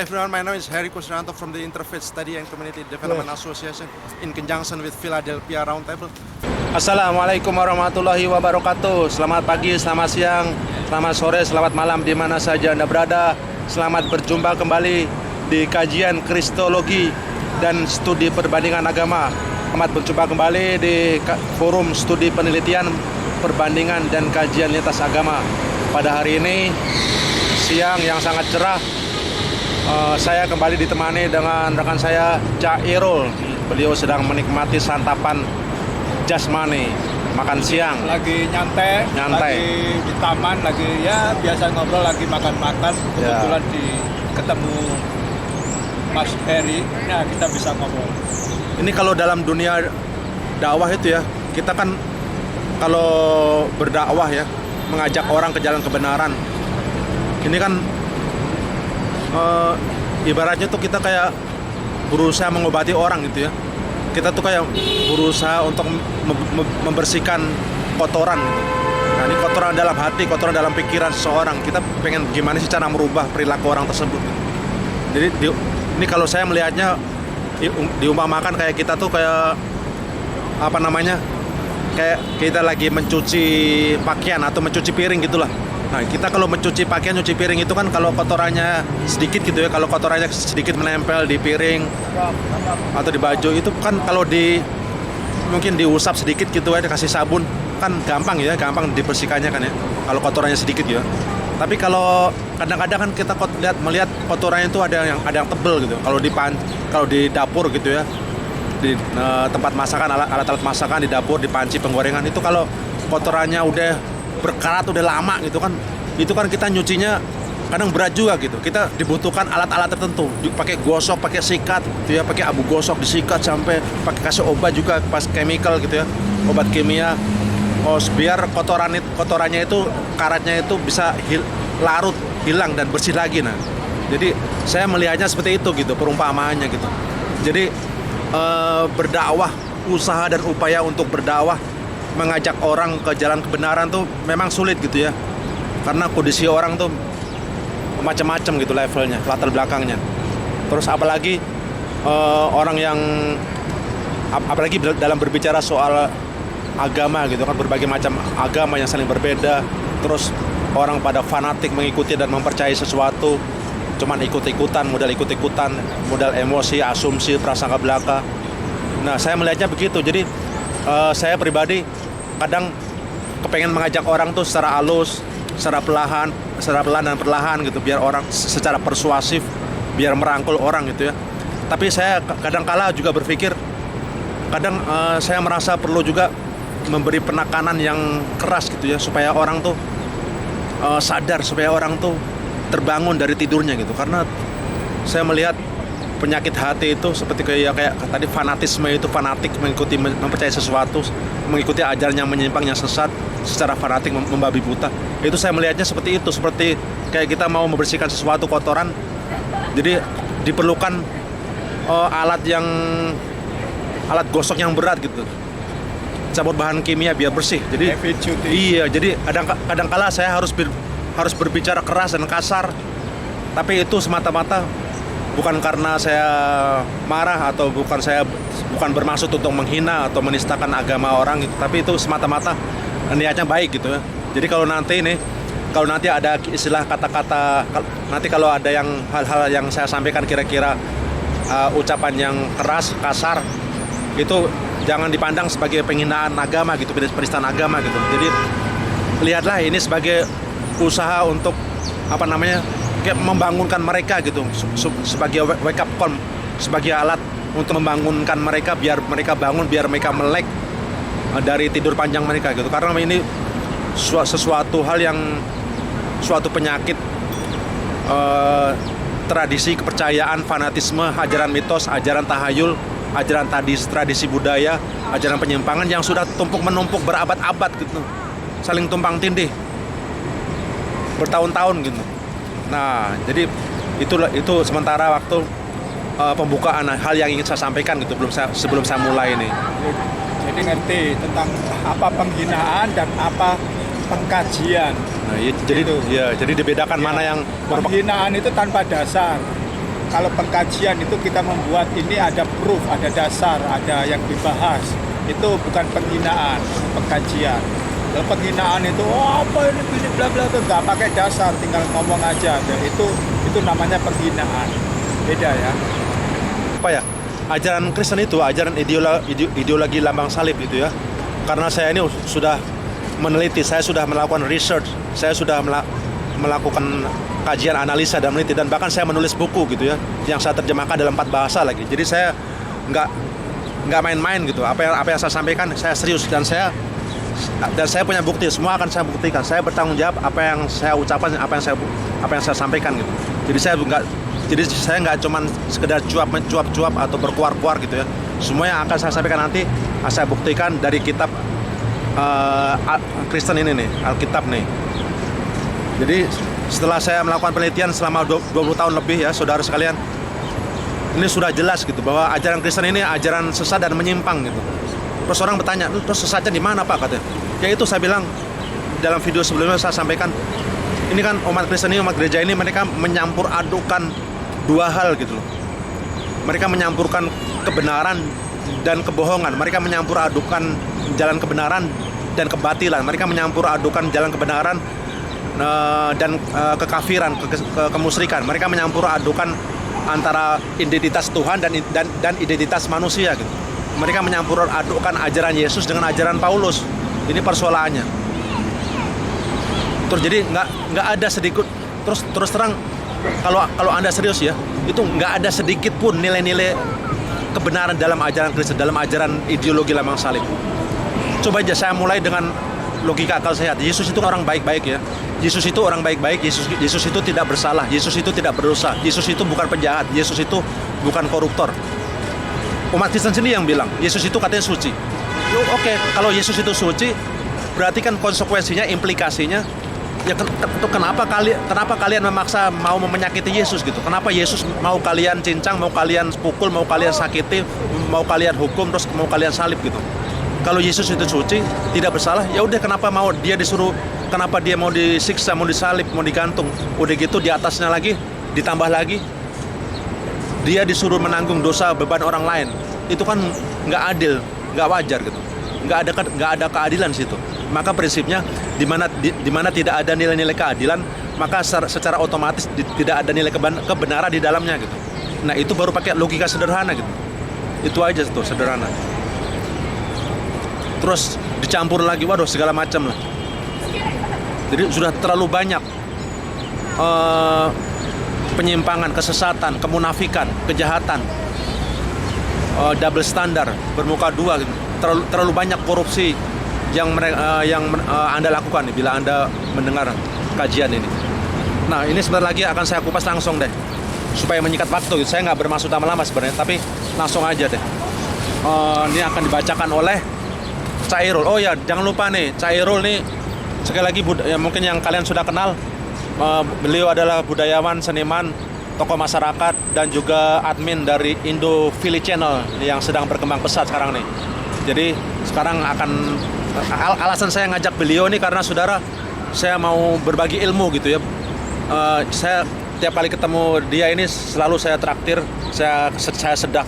everyone, my name is Harry Kusnanto from the Interfaith Study and Community Development Association in conjunction with Philadelphia Roundtable. Assalamualaikum warahmatullahi wabarakatuh. Selamat pagi, selamat siang, selamat sore, selamat malam di mana saja Anda berada. Selamat berjumpa kembali di kajian Kristologi dan studi perbandingan agama. Selamat berjumpa kembali di forum studi penelitian, perbandingan dan kajian lintas agama. Pada hari ini siang yang sangat cerah, saya kembali ditemani dengan rekan saya Cak Irul. Beliau sedang menikmati santapan jasmani, makan siang. Lagi nyantai. Lagi di taman, lagi ya biasa ngobrol, lagi makan-makan. Kebetulan ketemu Mas Heri, nah kita bisa ngobrol. Ini kalau dalam dunia dakwah itu ya, kita kan kalau berdakwah ya, mengajak orang ke jalan kebenaran. Ini kan ibaratnya tuh kita kayak berusaha mengobati orang gitu ya. Kita tuh kayak berusaha untuk membersihkan kotoran gitu. Nah, ini kotoran dalam hati, kotoran dalam pikiran seseorang. Kita pengen gimana sih cara merubah perilaku orang tersebut gitu. Jadi ini kalau saya melihatnya diumpamakan kayak kita tuh kayak apa namanya, kayak kita lagi mencuci pakaian atau mencuci piring gitulah. Nah, kita kalau mencuci pakaian, nyuci piring itu kan kalau kotorannya sedikit gitu ya, kalau kotorannya sedikit menempel di piring atau di baju itu kan kalau mungkin diusap sedikit gitu aja, kasih sabun kan gampang ya, gampang dibersihkannya kan ya, kalau kotorannya sedikit ya. Tapi kalau kadang-kadang kan kita melihat kotorannya itu ada yang tebel gitu. Kalau di dapur gitu ya, di tempat masakan, alat-alat masakan di dapur, di panci penggorengan itu kalau kotorannya udah berkarat, udah lama gitu kan, itu kan kita nyucinya kadang berat juga gitu. Kita dibutuhkan alat-alat tertentu, pakai gosok, pakai sikat gitu ya, pakai abu gosok disikat, sampai pakai kasih obat juga pas chemical gitu ya, obat kimia, biar kotorannya itu, karatnya itu bisa larut, hilang dan bersih lagi. Nah, jadi saya melihatnya seperti itu gitu perumpamaannya gitu. Jadi berdakwah, usaha dan upaya untuk berdakwah, mengajak orang ke jalan kebenaran tuh memang sulit gitu ya, karena kondisi orang tuh macam-macam gitu levelnya, latar belakangnya. Terus apalagi orang yang apalagi dalam berbicara soal agama gitu kan, berbagai macam agama yang saling berbeda. Terus orang pada fanatik mengikuti dan mempercayai sesuatu, cuman ikut-ikutan, modal emosi, asumsi, prasangka belaka. Nah, saya melihatnya begitu. Jadi saya pribadi kadang kepengen mengajak orang tuh secara halus, secara pelan dan perlahan gitu, biar orang secara persuasif, biar merangkul orang gitu ya. Tapi saya kadang-kala juga berpikir, kadang saya merasa perlu juga memberi penekanan yang keras gitu ya, supaya orang tuh sadar, supaya orang tuh terbangun dari tidurnya gitu. Karena saya melihat penyakit hati itu seperti kayak tadi, fanatisme itu, fanatik mengikuti, mempercayai sesuatu, mengikuti ajaran yang menyimpang, yang sesat, secara fanatik membabi buta. Itu saya melihatnya seperti itu, seperti kayak kita mau membersihkan sesuatu kotoran. Jadi diperlukan alat gosok yang berat gitu, cabut bahan kimia biar bersih. Jadi iya, jadi kadang-kala saya harus berbicara keras dan kasar, tapi itu semata-mata bukan karena saya marah atau bukan bermaksud untuk menghina atau menistakan agama orang gitu, tapi itu semata-mata niatnya baik gitu ya. Jadi kalau nanti ada istilah kata-kata, nanti kalau ada yang hal-hal yang saya sampaikan kira-kira ucapan yang keras, kasar, itu jangan dipandang sebagai penghinaan agama gitu, penistaan agama gitu. Jadi lihatlah ini sebagai usaha untuk kayak membangunkan mereka gitu, sebagai wake up call, sebagai alat untuk membangunkan mereka, biar mereka bangun, biar mereka melek dari tidur panjang mereka gitu. Karena ini sesuatu penyakit, tradisi, kepercayaan, fanatisme, ajaran mitos, ajaran tahayul, ajaran tradisi budaya, ajaran penyimpangan yang sudah menumpuk berabad-abad gitu, saling tumpang tindih bertahun-tahun gitu. Nah, jadi itu sementara waktu pembukaan hal yang ingin saya sampaikan gitu, sebelum saya mulai ini. Jadi ngerti tentang apa penghinaan dan apa pengkajian. Nah, jadi dibedakan mana yang penghinaan itu tanpa dasar. kalau pengkajian itu kita membuat ini ada proof, ada dasar, ada yang dibahas. Itu bukan penghinaan, pengkajian. Kalau penghinaan itu, oh apa ini gini bla bla, itu nggak pakai dasar, tinggal ngomong aja. Dan itu namanya penghinaan. Beda ya. Apa ya? Ajaran Kristen itu, ajaran ideologi lambang salib itu ya. Karena saya ini sudah meneliti, saya sudah melakukan research, saya sudah melakukan kajian analisa dan meneliti, dan bahkan saya menulis buku gitu ya, yang saya terjemahkan dalam 4 bahasa lagi. Jadi saya nggak main-main gitu. Apa yang saya sampaikan saya serius, dan saya punya bukti, semua akan saya buktikan. Saya bertanggung jawab apa yang saya ucapkan, apa yang saya sampaikan gitu. Jadi saya nggak cuman sekedar cuap atau berkuar-kuar gitu ya. Semua yang akan saya sampaikan nanti saya buktikan dari kitab Kristen ini nih, Alkitab nih. Jadi setelah saya melakukan penelitian selama 20 tahun lebih ya, saudara sekalian, ini sudah jelas gitu bahwa ajaran Kristen ini ajaran sesat dan menyimpang gitu. Terus orang bertanya, terus sesatnya di mana Pak, katanya? Ya itu saya bilang dalam video sebelumnya, saya sampaikan, ini kan umat Kristen ini, umat gereja ini, mereka menyampur adukan 2 hal gitu loh. Mereka menyampurkan kebenaran dan kebohongan. Mereka menyampur adukan jalan kebenaran dan kebatilan. Mereka menyampur adukan jalan kebenaran dan kekafiran, kemusyrikan. Mereka menyampur adukan antara identitas Tuhan dan identitas manusia gitu. Mereka menyampur adukan ajaran Yesus dengan ajaran Paulus. Ini persoalannya. Terus jadi nggak ada sedikit, terus terang, kalau Anda serius ya, itu nggak ada sedikit pun nilai-nilai kebenaran dalam ajaran Kristen, dalam ajaran ideologi lambang salib. Coba aja saya mulai dengan logika akal sehat. Yesus itu orang baik-baik ya. Yesus itu orang baik-baik. Yesus itu tidak bersalah. Yesus itu tidak berdosa. Yesus itu bukan penjahat. Yesus itu bukan koruptor. Umat Kristen sendiri yang bilang Yesus itu katanya suci. Oke, kalau Yesus itu suci, berarti kan konsekuensinya, implikasinya, ya kenapa kalian memaksa mau menyakiti Yesus gitu? Kenapa Yesus mau kalian cincang, mau kalian pukul, mau kalian sakiti, mau kalian hukum, terus mau kalian salib gitu? Kalau Yesus itu suci, tidak bersalah, ya udah kenapa kenapa dia mau disiksa, mau disalib, mau digantung? Udah gitu di atasnya lagi, ditambah lagi, dia disuruh menanggung dosa beban orang lain. Itu kan nggak adil, nggak wajar gitu. Nggak ada keadilan di situ. Maka prinsipnya di mana tidak ada nilai-nilai keadilan, maka secara otomatis tidak ada nilai kebenaran di dalamnya gitu. Nah itu baru pakai logika sederhana gitu. Itu aja tuh, sederhana. Terus dicampur lagi, waduh segala macam lah. Jadi sudah terlalu banyak penyimpangan, kesesatan, kemunafikan, kejahatan, double standar, bermuka dua gitu. Terlalu banyak korupsi yang Anda lakukan nih, bila Anda mendengar kajian ini. Nah ini sebentar lagi akan saya kupas langsung deh, supaya menyikat waktu gitu. Saya nggak bermaksud lama-lama sebenarnya, tapi langsung aja deh. Ini akan dibacakan oleh Chairul. Oh ya, jangan lupa nih, Chairul nih sekali lagi ya, mungkin yang kalian sudah kenal. Beliau adalah budayawan, seniman, tokoh masyarakat, dan juga admin dari Indo Philly Channel yang sedang berkembang pesat sekarang nih. Jadi sekarang alasan saya ngajak beliau nih karena saudara, saya mau berbagi ilmu gitu ya. Saya tiap kali ketemu dia ini selalu saya traktir, saya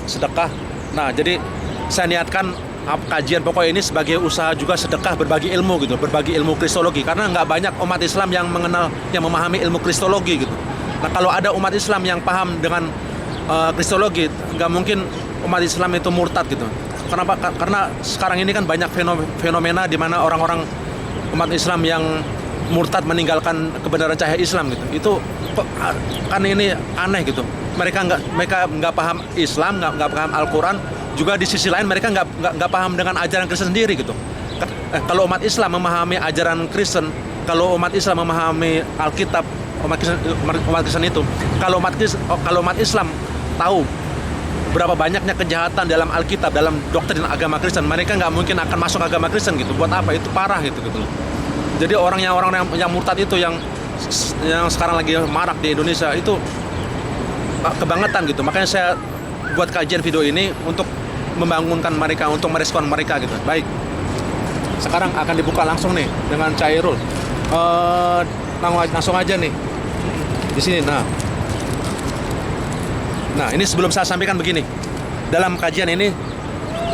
sedekah. Nah jadi saya niatkan kajian pokok ini sebagai usaha juga sedekah, berbagi ilmu gitu, berbagi ilmu kristologi, karena nggak banyak umat Islam yang memahami ilmu kristologi gitu. Nah kalau ada umat Islam yang paham dengan kristologi, nggak mungkin umat Islam itu murtad gitu. Kenapa? Karena sekarang ini kan banyak fenomena di mana orang-orang umat Islam yang murtad meninggalkan kebenaran cahaya Islam gitu. Itu kan ini aneh gitu. Mereka nggak paham Islam, nggak paham Al-Quran. Juga di sisi lain mereka nggak paham dengan ajaran Kristen sendiri gitu. Kalau umat Islam memahami ajaran Kristen, kalau umat Islam memahami Alkitab, umat Kristen itu, kalau umat Islam tahu berapa banyaknya kejahatan dalam Alkitab, dalam doktrin agama Kristen, mereka nggak mungkin akan masuk agama Kristen gitu. Buat apa? Itu parah gitu. Jadi orang yang murtad itu yang sekarang lagi marak di Indonesia itu kebangetan gitu. Makanya saya buat kajian video ini untuk membangunkan mereka, untuk merespon mereka gitu. Baik, sekarang akan dibuka langsung nih dengan Chairul. Langsung aja nih di sini. Nah, Nah, ini sebelum saya sampaikan begini. Dalam kajian ini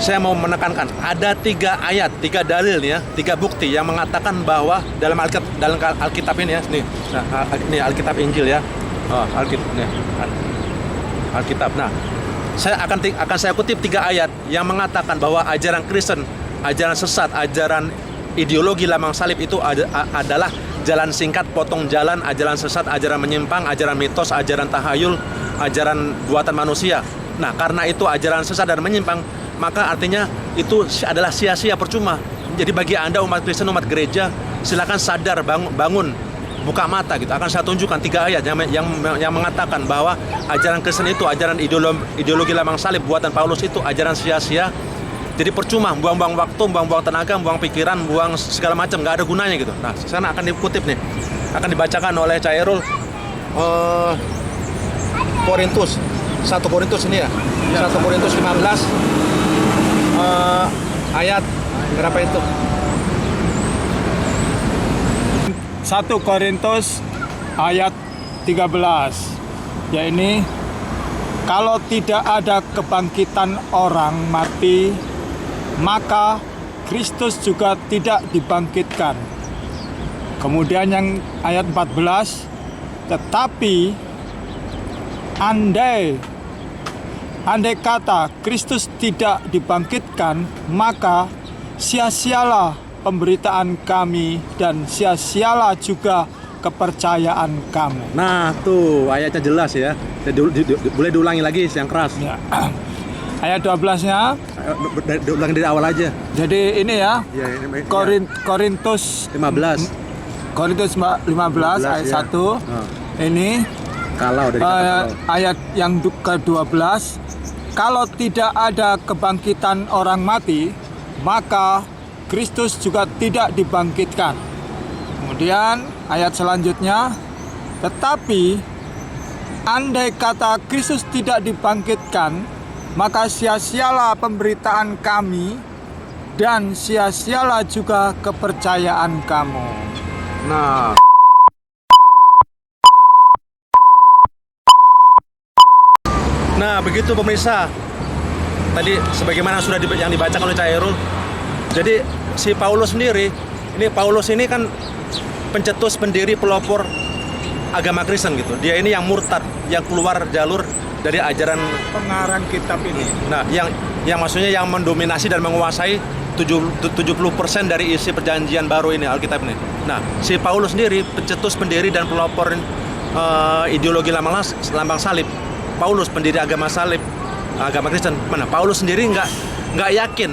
saya mau menekankan ada 3 ayat, 3 dalil nih ya, 3 bukti yang mengatakan bahwa dalam Alkitab ini ya, nih, nah, ini Alkitab Injil ya, Alkitab. Nah, saya akan saya kutip 3 ayat yang mengatakan bahwa ajaran Kristen, ajaran sesat, ajaran ideologi lambang salib itu adalah jalan singkat, potong jalan, ajaran sesat, ajaran menyimpang, ajaran mitos, ajaran tahayul, ajaran buatan manusia. Nah, karena itu ajaran sesat dan menyimpang, maka artinya itu adalah sia-sia, percuma. Jadi bagi Anda umat Kristen, umat gereja, silakan sadar, bangun, buka mata gitu. Akan saya tunjukkan 3 ayat yang mengatakan bahwa ajaran Kristen itu, ajaran ideologi lambang salib buatan Paulus itu ajaran sia-sia. Jadi percuma, buang-buang waktu, buang-buang tenaga, buang pikiran, buang segala macam, nggak ada gunanya gitu. Nah, sana akan dikutip nih, akan dibacakan oleh Cairul Korintus, 1 Korintus ini ya, 1 Korintus 15 ayat berapa itu? 1 Korintus ayat 13, ya ini, kalau tidak ada kebangkitan orang mati, maka Kristus juga tidak dibangkitkan. Kemudian yang ayat 14, tetapi andai kata Kristus tidak dibangkitkan, maka sia-sialah pemberitaan kami dan sia-sialah juga kepercayaan kamu. Nah, tuh ayatnya jelas ya. Boleh diulangi lagi yang keras. Ya. Ayat 12-nya Ulangi dari awal aja. jadi ini ya, Ya, ini, Korintus 15. Korintus 15 ayat ya. 1. Ini Kalau dari kata kalau. ayat yang ke-12, kalau tidak ada kebangkitan orang mati, maka Kristus juga tidak dibangkitkan. Kemudian ayat selanjutnya, tetapi andai kata Kristus tidak dibangkitkan, maka sia-sialah pemberitaan kami dan sia-sialah juga kepercayaan kamu. Nah, begitu pemirsa. Tadi sebagaimana sudah yang dibacakan oleh Cairul. Jadi si Paulus sendiri, Paulus ini kan pencetus, pendiri, pelopor agama Kristen gitu. Dia ini yang murtad, yang keluar jalur dari ajaran Pengarang kitab ini. Nah, yang maksudnya yang mendominasi dan menguasai 70% dari isi perjanjian baru ini, Alkitab ini. Nah, si Paulus sendiri pencetus, pendiri dan pelopor ideologi lambang salib. Paulus pendiri agama salib, agama Kristen. Mana Paulus sendiri nggak yakin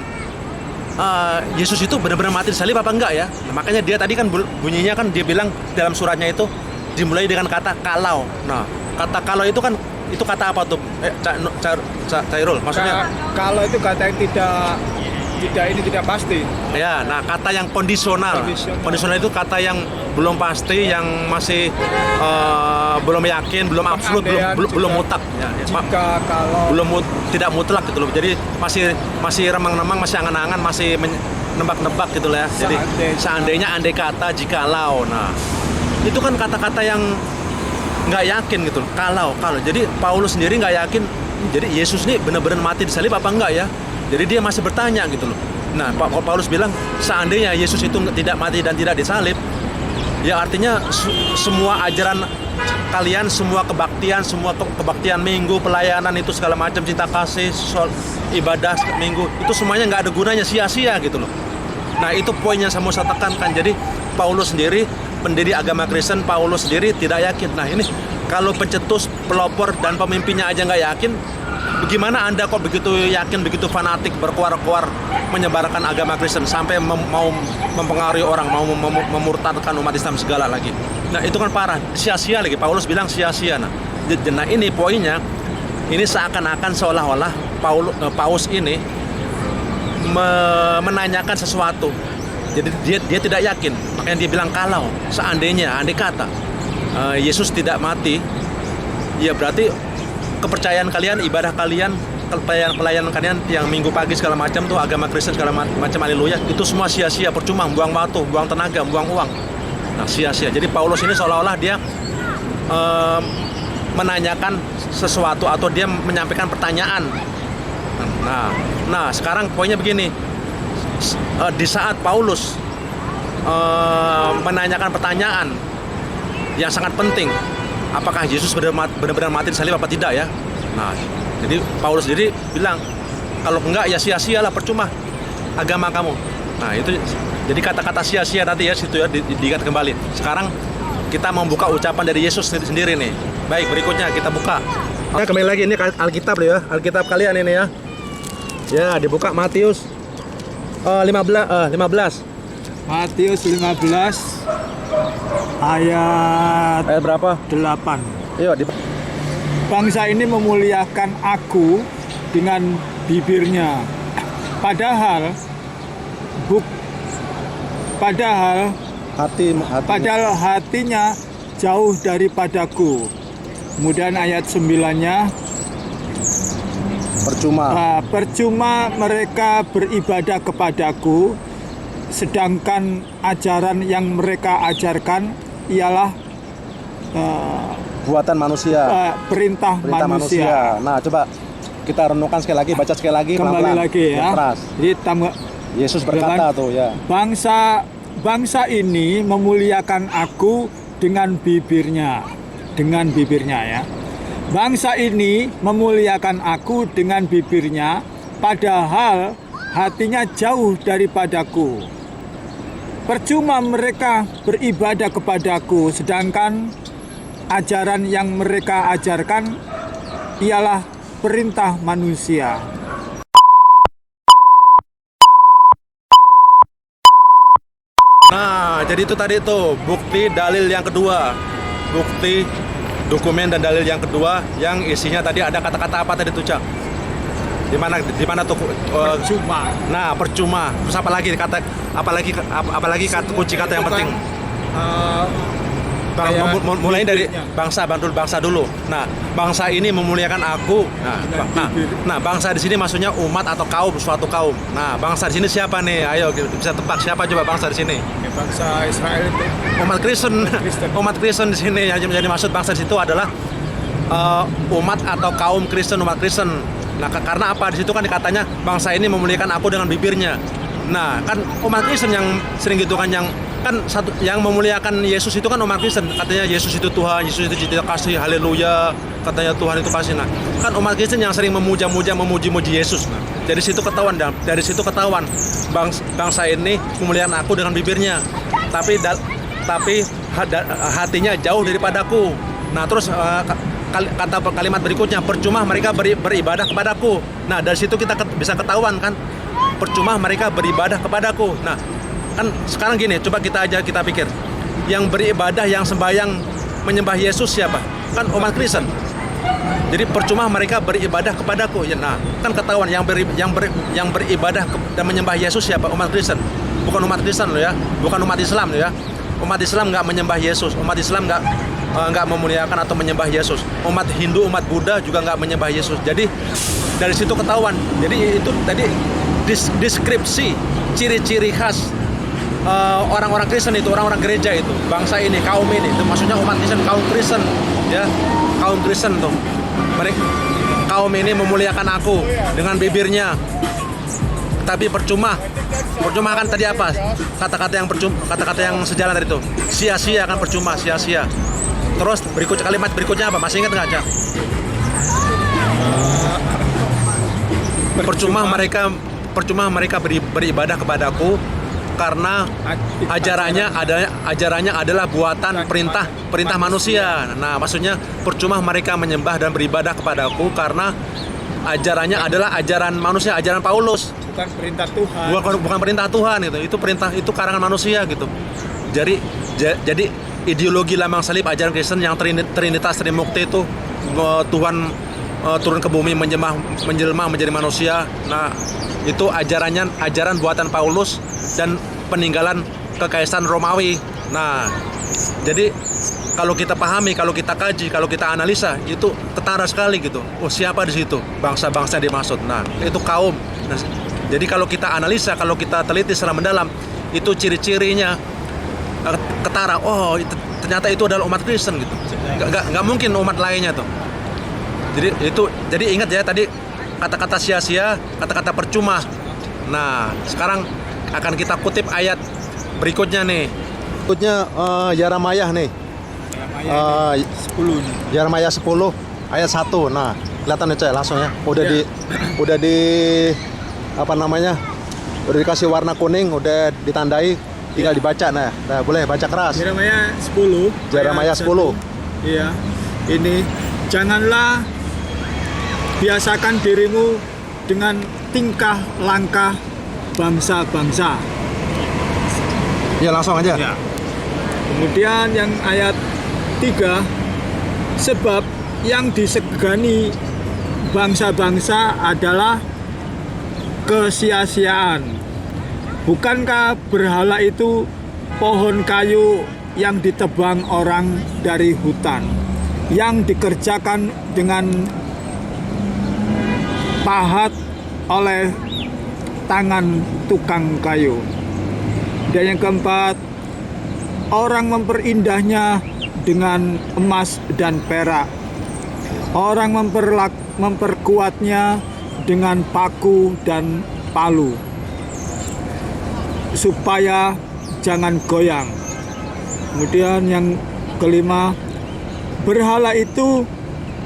Yesus itu benar-benar mati di salib apa enggak ya? Nah, makanya dia tadi kan bunyinya kan dia bilang dalam suratnya itu dimulai dengan kata kalau. Nah, kata kalau itu kan itu kata apa tuh? Cairul, maksudnya Kalau itu kata yang tidak pasti. ya, nah kata yang kondisional. Kondisional itu kata yang belum pasti, yang masih belum yakin, belum absolut, belum mutlak. Ya, Jika kalau belum tidak mutlak gitu loh. Jadi masih remang-remang, masih angan-angan, masih nebak-nebak gitu lah ya. Jadi seandainya, andai kata, jikalau. Nah, itu kan kata-kata yang nggak yakin gitu. Kalau. Jadi Paulus sendiri nggak yakin. Jadi Yesus ini benar-benar mati di salib apa enggak ya? Jadi dia masih bertanya gitu loh. Nah, Paulus bilang seandainya Yesus itu tidak mati dan tidak disalib, ya artinya semua ajaran kalian, semua kebaktian minggu, pelayanan itu segala macam, cinta kasih, ibadah minggu, itu semuanya nggak ada gunanya, sia-sia gitu loh. Nah, itu poin yang saya mau tekankan. Jadi Paulus sendiri, pendiri agama Kristen, Paulus sendiri tidak yakin. Nah, ini kalau pencetus, pelopor dan pemimpinnya aja nggak yakin, bagaimana Anda kok begitu yakin, begitu fanatik, berkuar-kuar menyebarkan agama Kristen sampai mau mempengaruhi orang, mau memurtadkan umat Islam segala lagi. Nah, itu kan parah, sia-sia lagi. Paulus bilang sia-sia. Nah, ini poinnya, ini seakan-akan seolah-olah Paulus ini menanyakan sesuatu. Jadi dia tidak yakin, makanya dia bilang kalau seandainya, andai kata Yesus tidak mati, ya berarti kepercayaan kalian, ibadah kalian, pelayanan kalian yang minggu pagi segala macam tuh, agama Kristen segala macam, haleluya, itu semua sia-sia, percuma, buang waktu, buang tenaga, buang uang. Nah, sia-sia. Jadi Paulus ini seolah-olah dia menanyakan sesuatu atau dia menyampaikan pertanyaan. Nah, sekarang poinnya begini. Di saat Paulus menanyakan pertanyaan yang sangat penting, apakah Yesus benar-benar mati di salib apa tidak ya? Nah, jadi Paulus sendiri bilang, kalau enggak ya sia-sialah, percuma agama kamu. Nah, itu jadi kata-kata sia-sia nanti ya situ ya diingat kembali. Sekarang kita membuka ucapan dari Yesus sendiri nih. Baik, berikutnya kita buka. Nah, kembali lagi ini Alkitab loh ya, Alkitab kalian ini ya. Ya, dibuka Matius 15. Matius 15 ayat Berapa? 8. Yuk, Bangsa ini memuliakan aku dengan bibirnya, padahal padahal hatinya jauh daripadaku. Kemudian ayat 9-nya, percuma mereka beribadah kepadaku, sedangkan ajaran yang mereka ajarkan ialah buatan manusia. perintah manusia. Nah, coba kita renungkan sekali lagi, baca sekali lagi, Kembali pelan-pelan. lagi ya. Keras. Jadi Yesus berkata tuh ya. Bangsa ini memuliakan aku dengan bibirnya ya. Bangsa ini memuliakan aku dengan bibirnya, padahal hatinya jauh daripadaku. Percuma mereka beribadah kepadaku, sedangkan ajaran yang mereka ajarkan ialah perintah manusia. Nah, jadi itu tadi tuh bukti dalil yang kedua. Bukti dokumen dan dalil yang kedua yang isinya tadi ada kata-kata apa tadi tuh, Cak? Di mana tuh Percuma. Nah, percuma. Terus apalagi kata kunci kata yang penting? Mulai dari bangsa dulu. Nah, bangsa ini memuliakan aku. Nah, bangsa di sini maksudnya umat atau kaum, suatu kaum. Nah, bangsa di sini siapa nih? Ayo bisa tebak siapa coba bangsa di sini? Bangsa Israel itu Umat Kristen. Umat Kristen di sini yang menjadi maksud bangsa di situ adalah umat atau kaum Kristen, umat Kristen. Nah, karena apa? Di situ kan katanya bangsa ini memuliakan aku dengan bibirnya. Nah, kan umat Kristen yang sering gitu kan yang memuliakan Yesus itu kan umat Kristen. Katanya Yesus itu Tuhan, Yesus itu cinta kasih, haleluya. Katanya Tuhan itu kasih. Nah, kan umat Kristen yang sering memuji-muji Yesus. Nah, dari situ ketahuan bangsa ini memuliakan aku dengan bibirnya. Tapi hatinya jauh daripadaku. Nah, terus kalimat berikutnya, percuma mereka beribadah kepadaku. Nah, dari situ kita bisa ketahuan kan, percuma mereka beribadah kepadaku. Nah, kan sekarang gini, coba kita pikir, yang beribadah, yang sembahyang menyembah Yesus siapa? Kan umat Kristen. Jadi percuma mereka beribadah kepadaku. Ya, nah, kan ketahuan yang beribadah dan menyembah Yesus siapa? Umat Kristen. Bukan umat Kristen loh ya, bukan umat Islam loh ya. Umat Islam nggak menyembah Yesus. Umat Islam nggak memuliakan atau menyembah Yesus. Umat Hindu, umat Buddha juga nggak menyembah Yesus. Jadi dari situ ketahuan. Jadi itu tadi deskripsi ciri-ciri khas orang-orang Kristen itu, orang-orang gereja itu, bangsa ini, kaum ini, itu maksudnya umat Kristen, kaum Kristen, ya, kaum Kristen tuh. Kaum ini memuliakan aku dengan bibirnya, tapi percuma kan tadi apa? Kata-kata yang sejalan tadi itu, sia-sia kan, percuma, sia-sia. Terus kalimat berikutnya apa? Masih ingat nggak, Cak? Percuma mereka beribadah kepadaku karena ajarannya adalah buatan perintah manusia. Nah, maksudnya percuma mereka menyembah dan beribadah kepadaku karena ajarannya adalah ajaran manusia, ajaran Paulus. Bukan perintah Tuhan. Bukan perintah Tuhan gitu. Itu karangan manusia gitu. Jadi ideologi lambang salib, ajaran Kristen yang Trinitas Trimukti itu, Tuhan turun ke bumi menjelma menjadi manusia. Nah, itu ajaran buatan Paulus dan peninggalan kekaisaran Romawi. Nah, jadi kalau kita pahami, kalau kita kaji, kalau kita analisa, itu ketara sekali gitu. Oh, siapa di situ? Bangsa-bangsa dimaksud. Nah, itu kaum. Nah, jadi kalau kita analisa, kalau kita teliti secara mendalam, itu ciri-cirinya ketara. Oh, ternyata itu adalah umat Kristen gitu. nggak mungkin umat lainnya tuh. Jadi ingat ya tadi kata-kata sia-sia, kata-kata percuma. Nah, sekarang akan kita kutip ayat berikutnya nih. Berikutnya Yeremia nih. Yeremia 10 nih. Yeremia 10 ayat 1. Nah, kelihatan aja langsung ya. Udah di apa namanya? Udah dikasih warna kuning, udah ditandai, tinggal dibaca. Nah, boleh baca keras. Yeremia 10. Yeremia 10. Iya. Ini janganlah biasakan dirimu dengan tingkah langkah bangsa-bangsa. Ya, langsung aja. Ya. Kemudian yang ayat 3, sebab yang disegani bangsa-bangsa adalah kesia-siaan. Bukankah berhala itu pohon kayu yang ditebang orang dari hutan, yang dikerjakan dengan pahat oleh tangan tukang kayu. Dan yang keempat, orang memperindah dengan emas dan perak. Orang memperkuatnya dengan paku dan palu, supaya jangan goyang. Kemudian yang kelima, berhala itu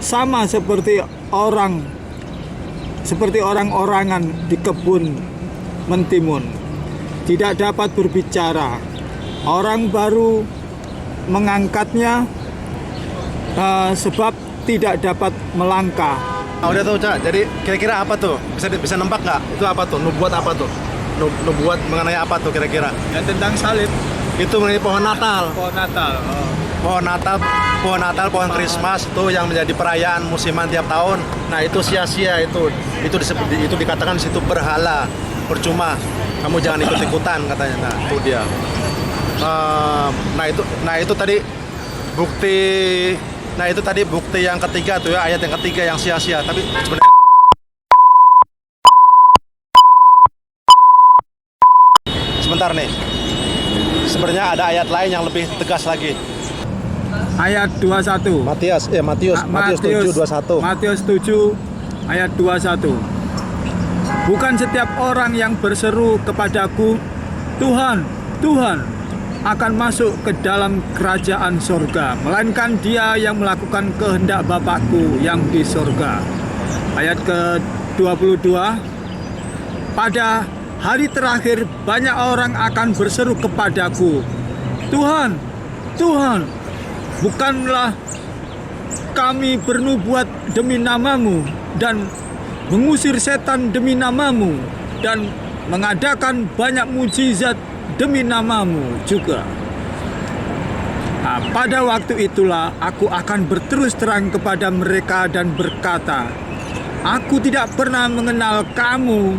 sama seperti orang-orangan di kebun mentimun, tidak dapat berbicara. Orang baru mengangkatnya sebab tidak dapat melangkah. Nah, udah tuh, Cak. Jadi kira-kira apa tuh? Bisa nembak nggak? Itu apa tuh? Nubuat apa tuh? Nubuat mengenai apa tuh kira-kira? Dan tentang salib, Itu mengenai pohon Natal. pohon Natal. Pohon Natal, pohon Christmas tuh yang menjadi perayaan musiman tiap tahun. Nah, itu sia-sia itu dikatakan di situ berhala, percuma. Kamu jangan ikut-ikutan katanya. Nah, itu dia. Nah itu tadi bukti. Nah, itu tadi bukti yang ketiga tuh ya, ayat yang ketiga yang sia-sia. Tapi sebenarnya sebentar nih. Sebenarnya ada ayat lain yang lebih tegas lagi. Ayat 21. Matius 7:21. Matius 7 ayat 21. Bukan setiap orang yang berseru kepadaku, Tuhan, Tuhan, akan masuk ke dalam kerajaan surga, melainkan dia yang melakukan kehendak Bapakku yang di surga. Ayat ke-22. Pada hari terakhir banyak orang akan berseru kepadaku, Tuhan, Tuhan, bukanlah kami bernubuat demi namamu dan mengusir setan demi namamu dan mengadakan banyak mujizat demi namamu juga. Nah, pada waktu itulah aku akan berterus terang kepada mereka dan berkata, aku tidak pernah mengenal kamu,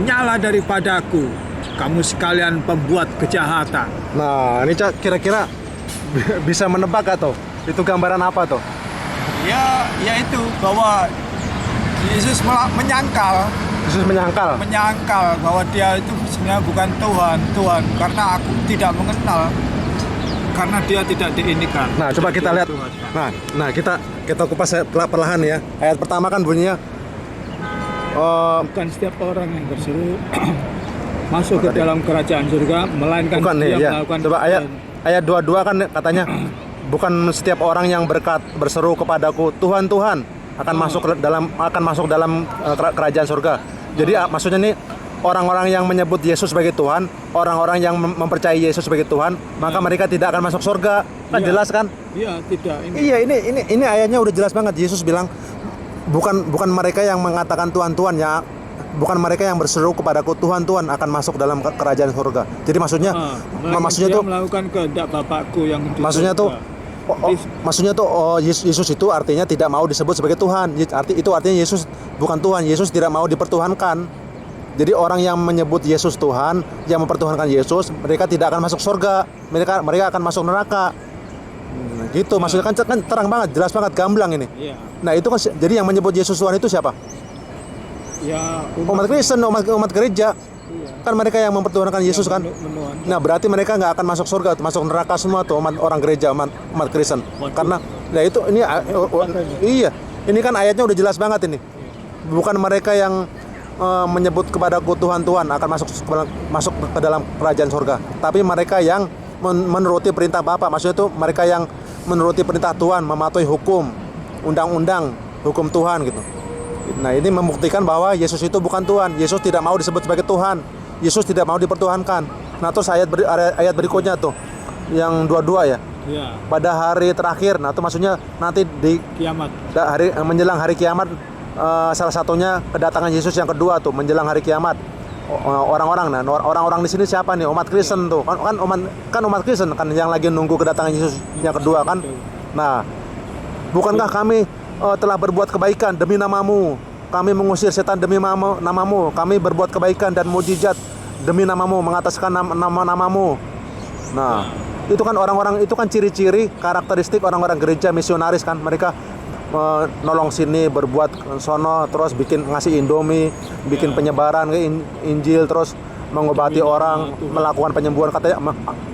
nyala daripadaku, kamu sekalian pembuat kejahatan. Nah, ini Cak, kira-kira bisa menebak atau itu gambaran apa tuh? Ya itu bahwa Yesus menyangkal bahwa dia itu sebenarnya bukan Tuhan, karena aku tidak mengenal, karena dia tidak diinikan. Nah, coba kita lihat. Nah, kita kupas perlahan ya. Ayat pertama kan bunyinya Bukan setiap orang yang berseru masuk ke dalam kerajaan surga, melainkan bukan dia nih ya. melakukan Coba ayat 22 kan katanya bukan setiap orang yang berseru kepadaku, Tuhan, Tuhan, akan masuk dalam kerajaan surga. Jadi maksudnya nih, orang-orang yang menyebut Yesus sebagai Tuhan, orang-orang yang mempercayai Yesus sebagai Tuhan, maka mereka tidak akan masuk surga. Kan jelas kan? Iya, tidak. Iya, ini ayatnya udah jelas banget. Yesus bilang bukan mereka yang mengatakan Tuhan, Tuhan ya, bukan mereka yang berseru kepadaku, Tuhan, Tuhan, akan masuk dalam kerajaan surga. Jadi maksudnya tuh melakukan kehendak Bapakku yang di maksudnya tuh Yesus itu artinya tidak mau disebut sebagai Tuhan. Itu artinya Yesus bukan Tuhan. Yesus tidak mau dipertuhankan. Jadi orang yang menyebut Yesus Tuhan, yang mempertuhankan Yesus, mereka tidak akan masuk surga. Mereka akan masuk neraka. Gitu. Maksudnya kan terang banget, jelas banget, gamblang ini. Iya. Nah, itu kan jadi yang menyebut Yesus Tuhan itu siapa? Ya, Umat Kristen, umat gereja. Kan mereka yang mempertuhankan Yesus kan. Nah berarti mereka nggak akan masuk surga, masuk neraka semua tuh orang gereja, umat Kristen. Karena nah itu ini iya, ini kan ayatnya udah jelas banget ini. Bukan mereka yang menyebut kepadaku Tuhan akan masuk ke dalam kerajaan surga, tapi mereka yang menuruti perintah Bapa. Maksudnya itu mereka yang menuruti perintah Tuhan, mematuhi hukum, undang-undang, hukum Tuhan gitu. Nah ini membuktikan bahwa Yesus itu bukan Tuhan. Yesus tidak mau disebut sebagai Tuhan. Yesus tidak mau dipertuhankan. Nah terus ayat berikutnya tuh, yang 22 ya. Ya. Pada hari terakhir, nah itu maksudnya nanti di Kiamat. menjelang hari kiamat, salah satunya kedatangan Yesus yang kedua tuh menjelang hari kiamat. Orang-orang, nah orang-orang di sini siapa nih? Umat Kristen tuh kan umat Kristen kan yang lagi nunggu kedatangan Yesus yang kedua kan. Nah bukankah kami telah berbuat kebaikan demi namamu, kami mengusir setan demi namamu, kami berbuat kebaikan dan mujizat demi namamu, mengataskan namamu. Nah itu kan orang-orang, itu kan ciri-ciri karakteristik orang-orang gereja misionaris kan. Mereka nolong sini, berbuat sono, terus ngasih Indomie, bikin penyebaran Injil, terus mengobati orang, melakukan penyembuhan, katanya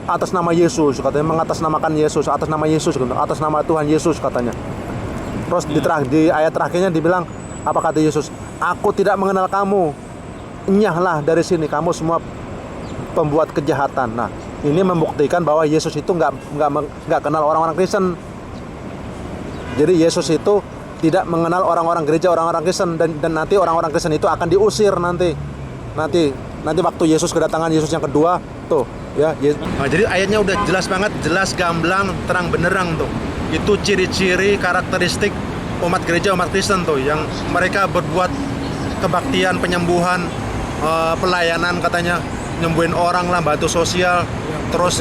atas nama Yesus, katanya mengatasnamakan Yesus, atas nama Yesus, atas nama Tuhan Yesus katanya. Terus di ayat terakhirnya dibilang apa kata Yesus? Aku tidak mengenal kamu, enyahlah dari sini kamu semua pembuat kejahatan. Nah ini membuktikan bahwa Yesus itu nggak kenal orang-orang Kristen. Jadi Yesus itu tidak mengenal orang-orang gereja, orang-orang Kristen, dan nanti orang-orang Kristen itu akan diusir nanti waktu Yesus kedatangan Yesus yang kedua tuh ya. Nah, jadi ayatnya udah jelas banget, jelas gamblang, terang benderang tuh. Itu ciri-ciri karakteristik umat gereja, umat Kristen tuh, yang mereka berbuat kebaktian, penyembuhan, pelayanan katanya, nyembuhin orang lah, bantu sosial, terus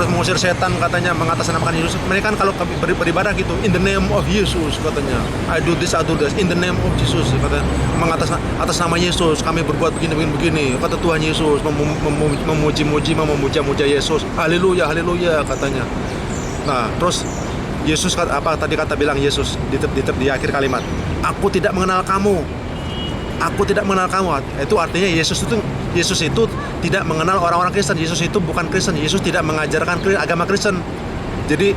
mengusir setan katanya, mengatasnamakan Yesus. Mereka kan kalau beribadah gitu, in the name of Jesus katanya, I do this, in the name of Jesus katanya, atas nama Yesus kami berbuat begini kata Tuhan Yesus, memuja Yesus, haleluya katanya. Nah terus Yesus apa tadi bilang Yesus di akhir kalimat, aku tidak mengenal kamu. Itu artinya Yesus itu tidak mengenal orang-orang Kristen. Yesus itu bukan Kristen. Yesus tidak mengajarkan agama Kristen. Jadi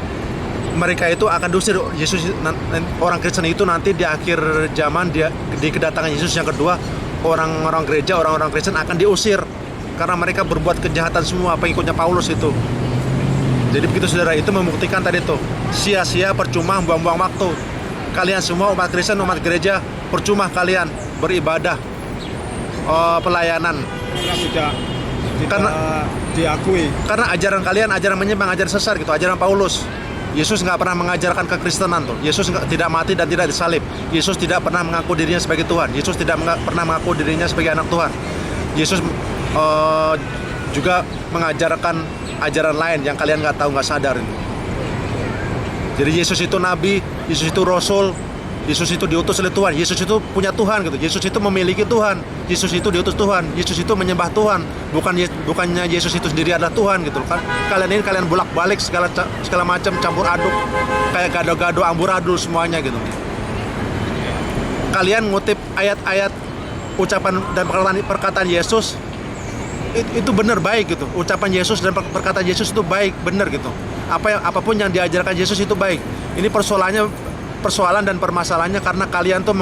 mereka itu akan diusir. Orang Kristen itu nanti di akhir zaman, di kedatangan Yesus yang kedua, orang-orang gereja, orang-orang Kristen akan diusir karena mereka berbuat kejahatan semua, pengikutnya Paulus itu. Jadi begitu saudara, itu membuktikan tadi tuh, sia-sia, percuma, buang-buang waktu. Kalian semua umat Kristen, umat gereja, percuma kalian beribadah, pelayanan. Karena diakui. Karena ajaran kalian ajaran menyimpang, ajaran sesat gitu, ajaran Paulus. Yesus nggak pernah mengajarkan kekristenan tuh. Yesus tidak mati dan tidak disalib. Yesus tidak pernah mengaku dirinya sebagai Tuhan. Yesus tidak pernah mengaku dirinya sebagai anak Tuhan. Yesus juga mengajarkan ajaran lain yang kalian nggak tahu, nggak sadar ini. Jadi Yesus itu nabi, Yesus itu rasul, Yesus itu diutus oleh Tuhan. Yesus itu punya Tuhan gitu. Yesus itu memiliki Tuhan. Yesus itu diutus Tuhan. Yesus itu menyembah Tuhan. Bukannya Yesus itu sendiri adalah Tuhan gitu kan. Kalian bolak-balik segala macam, campur aduk, kayak gado-gado, amburadul semuanya gitu. Kalian ngutip ayat-ayat, ucapan dan perkataan Yesus itu benar, baik gitu. Ucapan Yesus dan perkataan Yesus itu baik, benar gitu. Apapun yang diajarkan Yesus itu baik. Ini persoalan dan permasalahannya karena kalian tuh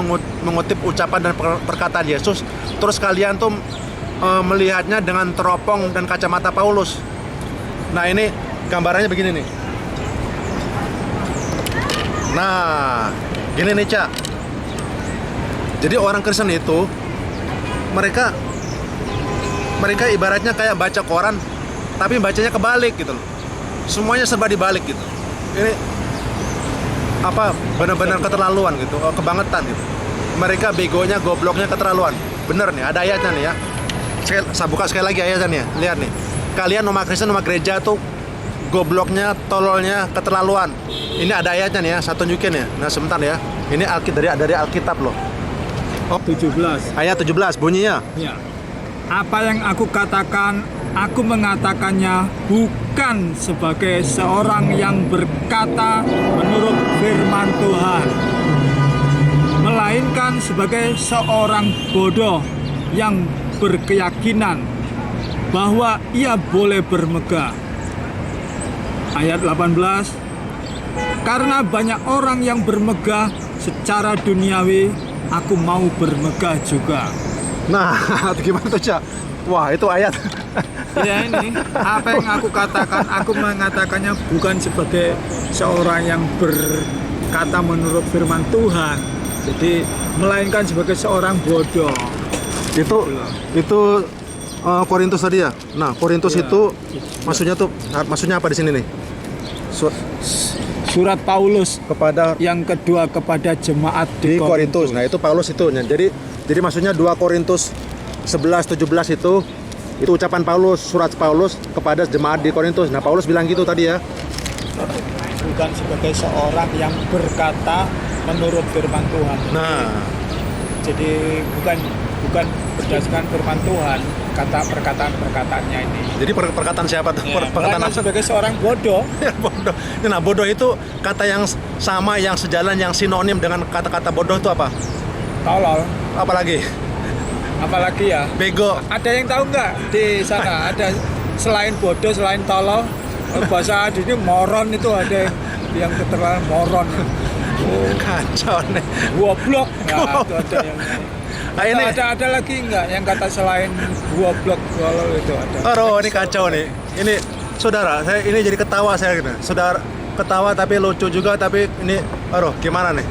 mengutip ucapan dan perkataan Yesus, terus kalian tuh melihatnya dengan teropong dan kacamata Paulus. Nah ini gambarannya begini nih. Nah gini nih Cak. Jadi orang Kristen itu mereka ibaratnya kayak baca koran, tapi bacanya kebalik gitu loh. Semuanya serba dibalik gitu. Ini benar-benar keterlaluan gitu, kebangetan gitu. Mereka begonya, gobloknya keterlaluan. Bener nih, ada ayatnya nih ya. Saya buka sekali lagi ayatnya nih, lihat nih. Kalian umat Kristen, umat gereja tuh gobloknya, tololnya, keterlaluan. Ini ada ayatnya nih ya, saya tunjukin ya. Nah sebentar ya. Ini dari Alkitab loh. 17. Ayat 17 bunyinya. Ya. Apa yang aku katakan, aku mengatakannya bukan sebagai seorang yang berkata menurut firman Tuhan, melainkan sebagai seorang bodoh yang berkeyakinan bahwa ia boleh bermegah. Ayat 18, karena banyak orang yang bermegah secara duniawi, aku mau bermegah juga. Nah, gimana tuh, Cak? Wah, itu ayat. Ya ini, apa yang aku katakan, aku mengatakannya bukan sebagai seorang yang berkata menurut firman Tuhan. Jadi, melainkan sebagai seorang bodoh. Itu Korintus tadi ya. Nah, Korintus Ya. itu maksudnya apa di sini nih? Surat Paulus Kepada yang kedua kepada jemaat di Korintus. Nah, itu Paulus itu. Jadi maksudnya 2 Korintus 11-17 itu ucapan Paulus, surat Paulus kepada jemaat di Korintus. Nah, Paulus bilang gitu tadi ya. Bukan sebagai seorang yang berkata menurut firman Tuhan. Nah, Jadi bukan berdasarkan firman Tuhan, perkataannya ini. jadi perkataan siapa tuh? Ya, Perkataan melainkan sebagai seorang bodoh. Ya, bodoh. Nah, bodoh itu kata yang sama, yang sejalan, yang sinonim dengan kata-kata bodoh itu apa? Tolol. Apalagi? Apalagi ya? Bego. Ada yang tahu nggak di sana? Ada selain bodoh, selain tolol, bahasa ini moron itu ada yang keterlaluan moron. Kacau nih. Goblok. Nah, itu ada yang. Nah, ini Ada lagi nggak yang kata selain goblok, tolol itu ada? aduh, ini kacau nih. Ini saudara, saya ini jadi ketawa saya gitu. Saudara ketawa tapi lucu juga, tapi ini aduh, gimana nih?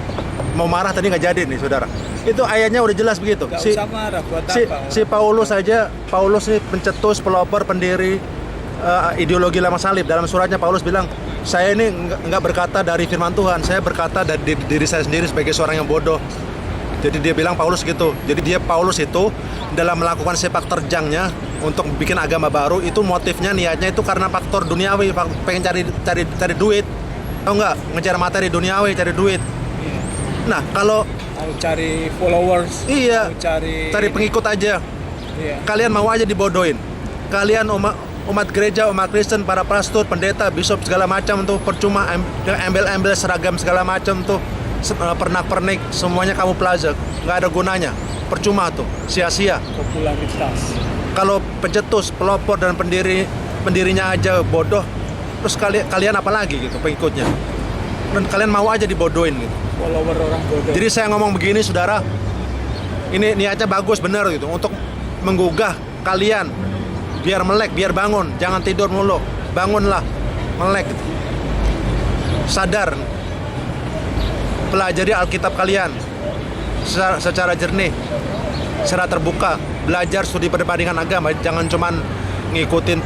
Mau marah tadi nggak jadi nih, saudara. Itu ayatnya udah jelas begitu. Nggak usah marah, buat si, apa? si Paulus saja, Paulus ini pencetus, pelopor, pendiri ideologi lama salib. Dalam suratnya Paulus bilang, saya ini nggak berkata dari firman Tuhan, saya berkata dari diri saya sendiri sebagai seorang yang bodoh. Jadi dia bilang Paulus gitu. Jadi Paulus itu dalam melakukan sepak terjangnya untuk bikin agama baru, itu motifnya, niatnya itu karena faktor duniawi, pengen cari duit. Tahu nggak? Ngejar materi duniawi, cari duit. Iya. Nah, kalau Mau cari followers, iya, mau cari pengikut aja. Iya. Kalian mau aja dibodohin. Kalian umat gereja, umat Kristen, para pastor, pendeta, bishop segala macam tuh percuma, embel-embel seragam segala macam tuh, pernak-pernik, semuanya kamu plaza, nggak ada gunanya, percuma tuh, sia-sia. Popularitas. Kalau pencetus, pelopor dan pendirinya aja bodoh, terus kalian apa lagi gitu pengikutnya? Dan kalian mau aja dibodohin gitu. Follower orang bodoh. Jadi saya ngomong begini, saudara, ini niatnya bagus bener gitu, untuk menggugah kalian biar melek, biar bangun, jangan tidur mulu, bangunlah, melek, sadar, pelajari Alkitab kalian secara jernih, secara terbuka, belajar studi perbandingan agama, jangan cuman ngikutin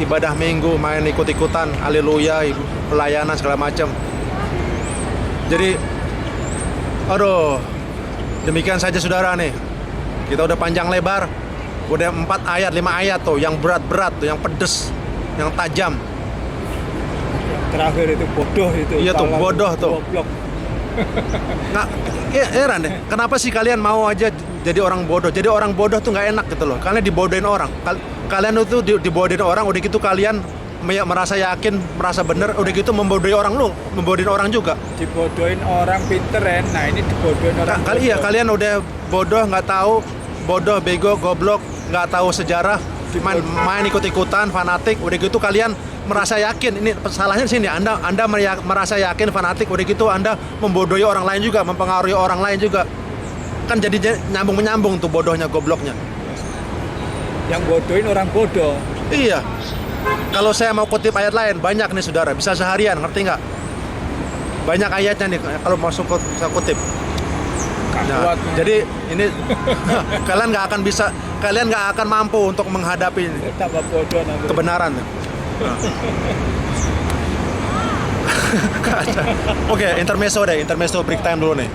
ibadah minggu, main ikut-ikutan, haleluya, pelayanan segala macam. Jadi, aduh, demikian saja saudara nih. Kita udah panjang lebar, udah 4 ayat, 5 ayat tuh, yang berat-berat tuh, yang pedes, yang tajam. Terakhir itu bodoh itu. Iya tuh, tolol, bodoh tuh. Goblok. Nggak, heran deh, kenapa sih kalian mau aja jadi orang bodoh? Jadi orang bodoh tuh nggak enak gitu loh, kalian dibodohin orang. Kalian itu dibodohin orang, udah gitu kalian merasa yakin, merasa bener, udah gitu membodohi orang juga. Dibodohin orang pinter ya. Nah ini dibodohin orang bodoh. Iya, kalian udah bodoh, nggak tahu, bodoh, bego, goblok, nggak tahu sejarah, main ikut-ikutan, fanatik, udah gitu kalian merasa yakin. Ini salahnya di sini, Anda merasa yakin, fanatik, udah gitu Anda membodohi orang lain juga, mempengaruhi orang lain juga. Kan jadi nyambung-menyambung tuh bodohnya, gobloknya. Yang bodohin orang bodoh. Iya. Kalau saya mau kutip ayat lain, banyak nih saudara, bisa seharian, ngerti nggak? Banyak ayatnya nih, kalau masuk saya kutip. Nah, jadi ini kalian nggak akan mampu untuk menghadapi Tambah bodoh nanti. kebenaran. Oke, intermezzo break time dulu nih.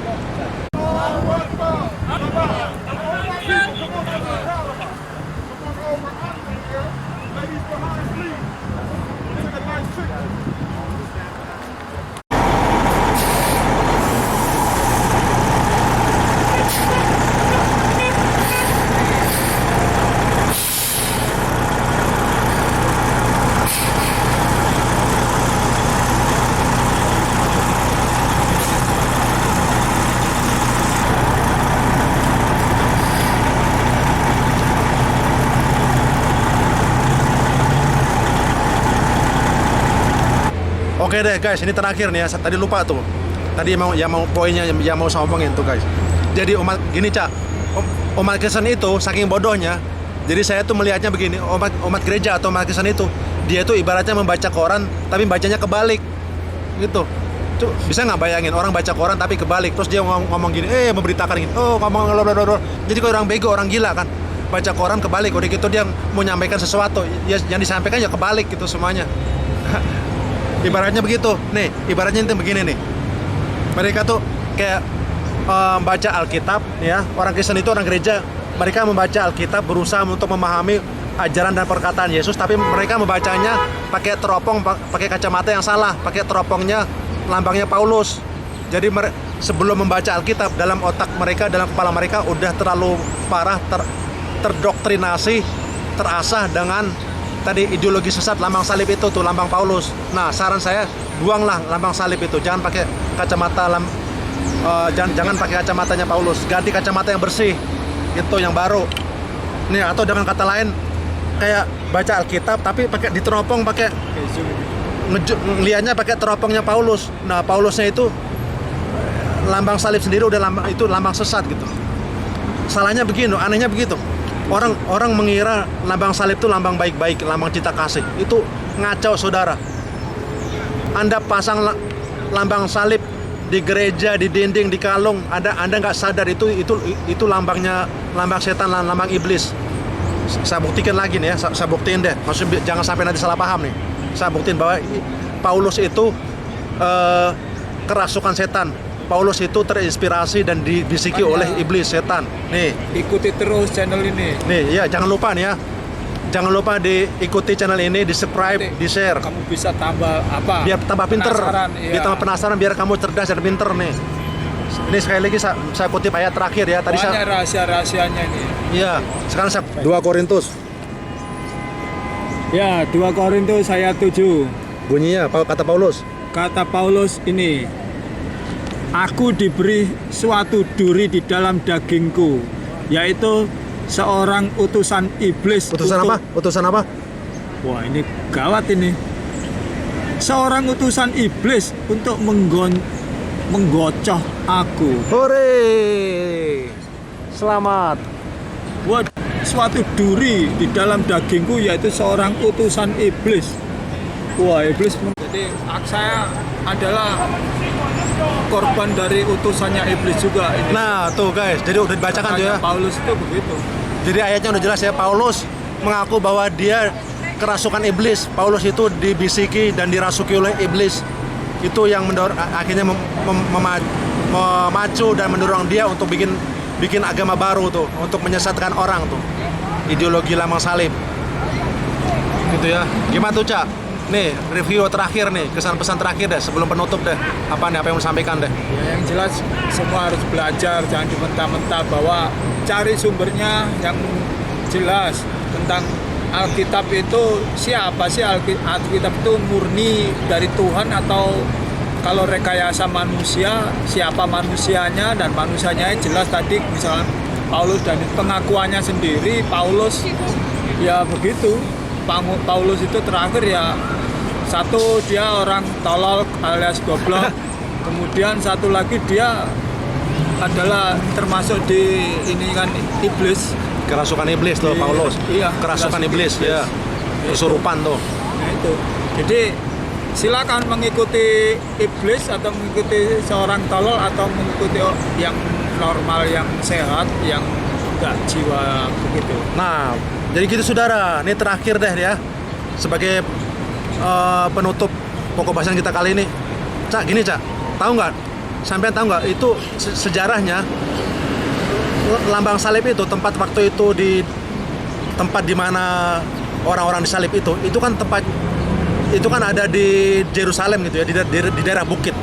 Oke deh guys, ini terakhir nih ya. Tadi lupa tuh. Tadi mau poinnya yang mau saya omongin tuh guys. Jadi gini Cak, umat Kristen itu saking bodohnya. Jadi saya tuh melihatnya begini, umat gereja atau umat Kristen itu, dia tuh ibaratnya membaca koran tapi bacanya kebalik. Gitu. Tuh, bisa nggak bayangin orang baca koran tapi kebalik, terus dia ngomong gini, memberitakan gini, ngomong jadi kayak orang bego, orang gila kan, baca koran kebalik, udah gitu dia mau nyampaikan sesuatu, ya yang disampaikan ya kebalik gitu semuanya. Ibaratnya begitu, nih, ibaratnya itu begini nih, mereka tuh kayak baca Alkitab, ya, orang Kristen itu orang gereja, mereka membaca Alkitab berusaha untuk memahami ajaran dan perkataan Yesus, tapi mereka membacanya pakai teropong, pakai kacamata yang salah, pakai teropongnya lambangnya Paulus. Jadi sebelum membaca Alkitab, dalam otak mereka, dalam kepala mereka udah terlalu parah terdoktrinasi, terasah dengan tadi ideologi sesat lambang salib itu tuh, lambang Paulus. Nah, saran saya buanglah lambang salib itu, jangan pakai kacamata jangan pakai kacamatanya Paulus, ganti kacamata yang bersih, itu yang baru. Nih, atau dengan kata lain kayak baca Alkitab tapi pakai diteropong, pakai ngelihatnya pakai teropongnya Paulus. Nah, Paulusnya itu lambang salib sendiri udah lambang sesat gitu. Salahnya begini, anehnya begitu. Orang mengira lambang salib itu lambang baik-baik, lambang cinta kasih. Itu ngacau saudara. Anda pasang lambang salib di gereja, di dinding, di kalung, Anda nggak sadar itu lambang setan, lambang iblis. Saya buktikan lagi nih ya, saya buktiin deh. Maksudnya jangan sampai nanti salah paham nih. Saya buktiin bahwa Paulus itu kerasukan setan. Paulus itu terinspirasi dan dibisiki oleh iblis, setan. Nih, ikuti terus channel ini. Nih, ya jangan lupa nih ya. Jangan lupa diikuti channel ini, di subscribe, di share. Kamu bisa tambah apa? Biar tambah pinter, biar tambah penasaran, biar kamu cerdas dan pinter nih. Ini sekali lagi saya kutip ayat terakhir ya. Tadi banyak rahasia-rahasianya nih. Iya, sekarang 2 Korintus. Ya, 2 Korintus ayat 7. Bunyinya kata Paulus. Kata Paulus ini, aku diberi suatu duri di dalam dagingku, yaitu seorang utusan iblis. Utusan apa? Utusan apa? Wah, ini gawat ini. Seorang utusan iblis untuk menggocoh aku. Hore! Selamat. Buat suatu duri di dalam dagingku, yaitu seorang utusan iblis. Wah, iblis. Jadi saya adalah korban dari utusannya iblis juga ini. Nah, tuh guys, jadi udah dibacakan tuh ya. Paulus itu begitu. Jadi ayatnya udah jelas ya, Paulus mengaku bahwa dia kerasukan iblis. Paulus itu dibisiki dan dirasuki oleh iblis. Itu yang akhirnya memacu dan mendorong dia untuk bikin agama baru tuh, untuk menyesatkan orang tuh. Ideologi lambang salib. Gitu ya. Gimana tuh, Cak? Nih, review terakhir nih, kesan pesan terakhir deh sebelum penutup deh. Apa yang mau sampaikan deh? Ya, yang jelas semua harus belajar, jangan dimentah-mentah, bahwa cari sumbernya yang jelas tentang Alkitab itu. Siapa sih Alkitab itu? Murni dari Tuhan atau kalau rekayasa manusia? Siapa manusianya? Dan manusianya jelas tadi misalnya Paulus, dan pengakuannya sendiri Paulus ya begitu. Paulus itu terakhir ya, satu dia orang tolol alias goblok, kemudian satu lagi dia adalah termasuk di ini kan iblis. Kerasukan iblis tuh Paulus. Iya, kerasukan iblis ya. Kesurupan tuh. Nah itu. Jadi silakan mengikuti iblis atau mengikuti seorang tolol atau mengikuti yang normal, yang sehat, yang enggak jiwa begitu. Nah, jadi gitu saudara, ini terakhir deh ya, sebagai penutup pokok bahasan kita kali ini. Cak, gini Cak, tahu nggak? Sampean tahu nggak? Itu sejarahnya lambang salib itu, tempat waktu itu di tempat di mana orang-orang disalib itu kan tempat itu kan ada di Yerusalem gitu ya, di daerah bukit.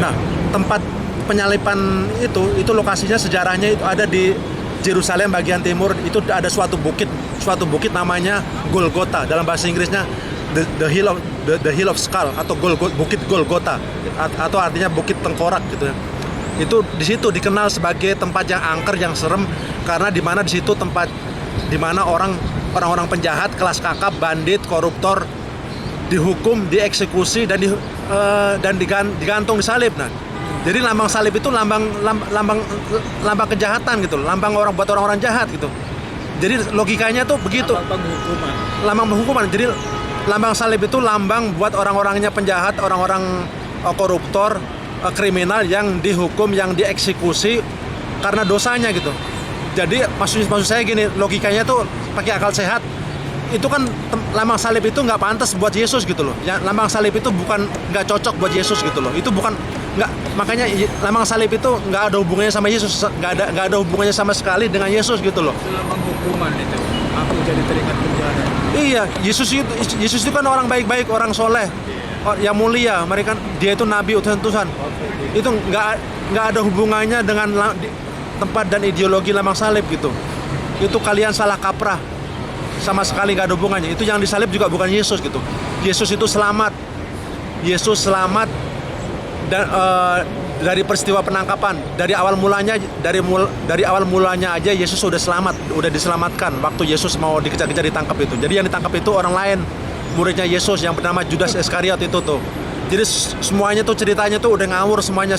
Nah, tempat penyaliban itu lokasinya, sejarahnya itu ada di Yerusalem bagian timur. Itu ada suatu bukit namanya Golgota, dalam bahasa Inggrisnya the hill of skull atau bukit Golgota, atau artinya bukit tengkorak gitu ya. Itu di situ dikenal sebagai tempat yang angker, yang serem, karena di mana di situ tempat di mana orang-orang penjahat, kelas kakap, bandit, koruptor, dihukum, dieksekusi dan digantung di salib. Nah, jadi lambang salib itu lambang kejahatan gitu, lambang orang buat orang-orang jahat gitu. Jadi logikanya tuh begitu. Lambang penghukuman. Lambang penghukuman. Jadi lambang salib itu lambang buat orang-orangnya penjahat, orang-orang koruptor, kriminal yang dihukum, yang dieksekusi karena dosanya gitu. Jadi maksud saya gini, logikanya tuh pakai akal sehat. Itu kan lambang salib itu nggak pantas buat Yesus gitu loh. Ya, lambang salib itu bukan nggak cocok buat Yesus gitu loh. Itu bukan nggak, makanya lambang salib itu nggak ada hubungannya sama Yesus, nggak ada hubungannya sama sekali dengan Yesus gitu loh. Itu lambang hukuman itu. Aku jadi teringat penjara. Iya, Yesus itu kan orang baik-baik, orang soleh, yang mulia. Mereka dia itu nabi utusan Tuhan. Itu nggak ada hubungannya dengan tempat dan ideologi lambang salib gitu. Itu kalian salah kaprah. Sama sekali nggak ada hubungannya. Itu yang disalib juga bukan Yesus gitu. Yesus itu selamat. Yesus selamat dan dari peristiwa penangkapan. Dari awal mulanya aja Yesus sudah selamat, udah diselamatkan waktu Yesus mau dikejar-kejar ditangkap itu. Jadi yang ditangkap itu orang lain, muridnya Yesus yang bernama Judas Iskariot itu tuh. Jadi semuanya tuh ceritanya tuh udah ngawur, semuanya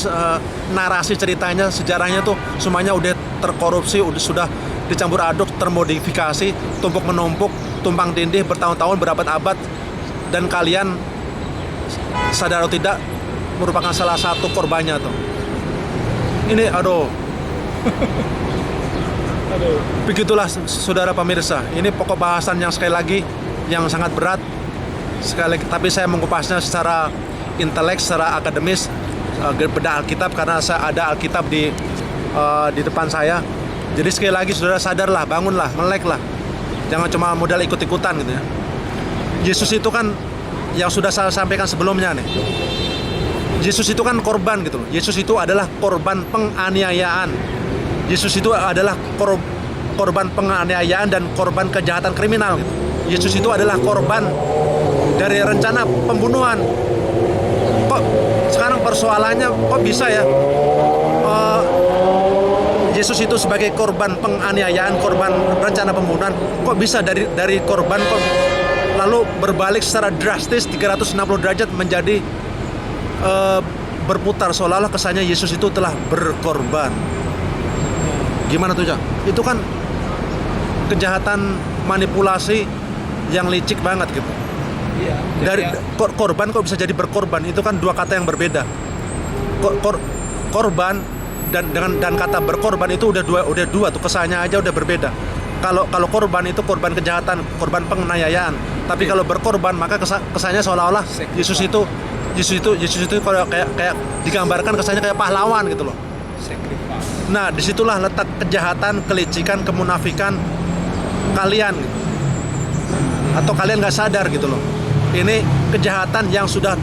narasi ceritanya, sejarahnya tuh semuanya udah terkorupsi, sudah dicampur aduk, termodifikasi, tumpuk menumpuk, tumpang tindih bertahun-tahun, berabad-abad, dan kalian sadar atau tidak merupakan salah satu korbannya tuh. Ini aduh. Begitulah saudara pemirsa. Ini pokok bahasan yang sekali lagi yang sangat berat. Tapi saya mengupasnya secara intelek, secara akademis, bedah Alkitab karena saya ada Alkitab di depan saya. Jadi sekali lagi saudara sadarlah, bangunlah, meleklah. Jangan cuma modal ikut-ikutan gitu ya. Yesus itu kan yang sudah saya sampaikan sebelumnya nih. Yesus itu kan korban gitu loh. Yesus itu adalah korban penganiayaan. Yesus itu adalah korban penganiayaan dan korban kejahatan kriminal gitu. Yesus itu adalah korban dari rencana pembunuhan. Kok sekarang persoalannya kok bisa ya? Yesus itu sebagai korban penganiayaan, korban rencana pembunuhan, kok bisa dari korban kok lalu berbalik secara drastis 360 derajat menjadi berputar seolah-olah kesannya Yesus itu telah berkorban. Gimana tuh, Cak? Itu kan kejahatan manipulasi yang licik banget gitu. Iya. Dari korban kok bisa jadi berkorban? Itu kan dua kata yang berbeda. Korban dan kata berkorban itu udah dua tuh, kesannya aja udah berbeda. Kalau korban itu korban kejahatan, korban penganiayaan. Tapi kalau berkorban maka kesannya seolah-olah Yesus itu kalau kayak digambarkan kesannya kayak pahlawan gitu loh. Nah, disitulah letak kejahatan, kelicikan, kemunafikan kalian gitu. Atau kalian nggak sadar gitu loh. Ini kejahatan yang sudah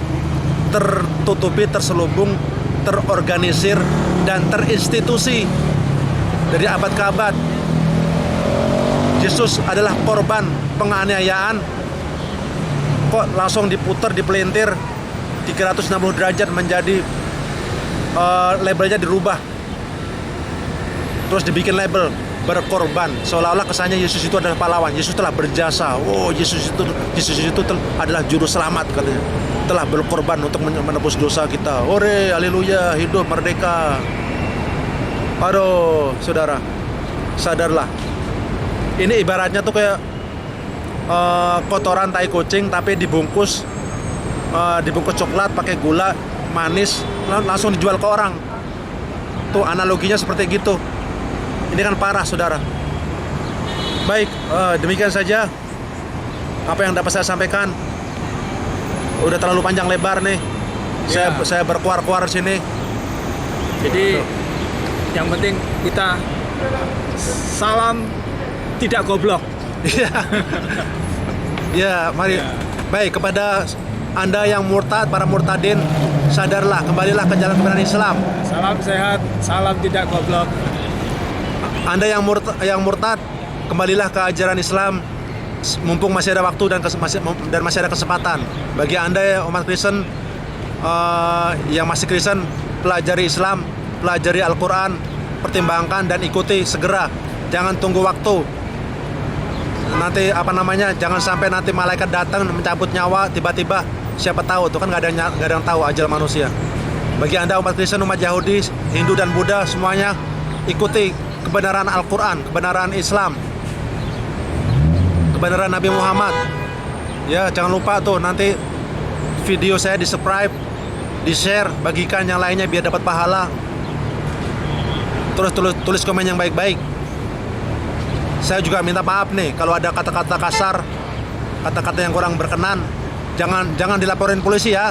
tertutupi, terselubung, terorganisir dan terinstitusi dari abad ke abad. Yesus adalah korban penganiayaan, kok langsung diputar, dipelintir 360 derajat menjadi labelnya dirubah, terus dibikin label berkorban, seolah-olah kesannya Yesus itu adalah pahlawan. Yesus telah berjasa. Oh, Yesus itu adalah juru selamat katanya. Telah berkorban untuk menebus dosa kita. Hore, haleluya, hidup merdeka. Aduh, saudara, sadarlah. Ini ibaratnya tuh kayak kotoran tai kucing tapi dibungkus coklat pakai gula manis langsung dijual ke orang. Tuh analoginya seperti gitu. Ini kan parah, saudara. Baik, demikian saja apa yang dapat saya sampaikan. Udah terlalu panjang lebar nih. Ya. Saya berkuar-kuar sini. Jadi yang penting kita salam tidak goblok. Iya. Ya, mari. Ya. Baik, kepada Anda yang murtad, para murtadin, sadarlah, kembalilah ke jalan kebenaran Islam. Salam sehat, salam tidak goblok. Anda yang murtad, kembalilah ke ajaran Islam mumpung masih ada waktu dan masih ada kesempatan. Bagi Anda umat Kristen yang masih Kristen, pelajari Islam, pelajari Al-Quran, pertimbangkan dan ikuti segera. Jangan tunggu waktu. nanti apa namanya, jangan sampai nanti malaikat datang mencabut nyawa tiba-tiba, siapa tahu tuh kan nggak ada yang tahu ajal manusia. Bagi Anda umat Kristen, umat Yahudi, Hindu dan Buddha semuanya ikuti kebenaran Al-Quran, kebenaran Islam, kebenaran Nabi Muhammad. Ya, jangan lupa tuh nanti video saya di-subscribe, di-share, bagikan yang lainnya biar dapat pahala. Terus tulis komen yang baik-baik. Saya juga minta maaf nih kalau ada kata-kata kasar, kata-kata yang kurang berkenan. Jangan dilaporin polisi ya.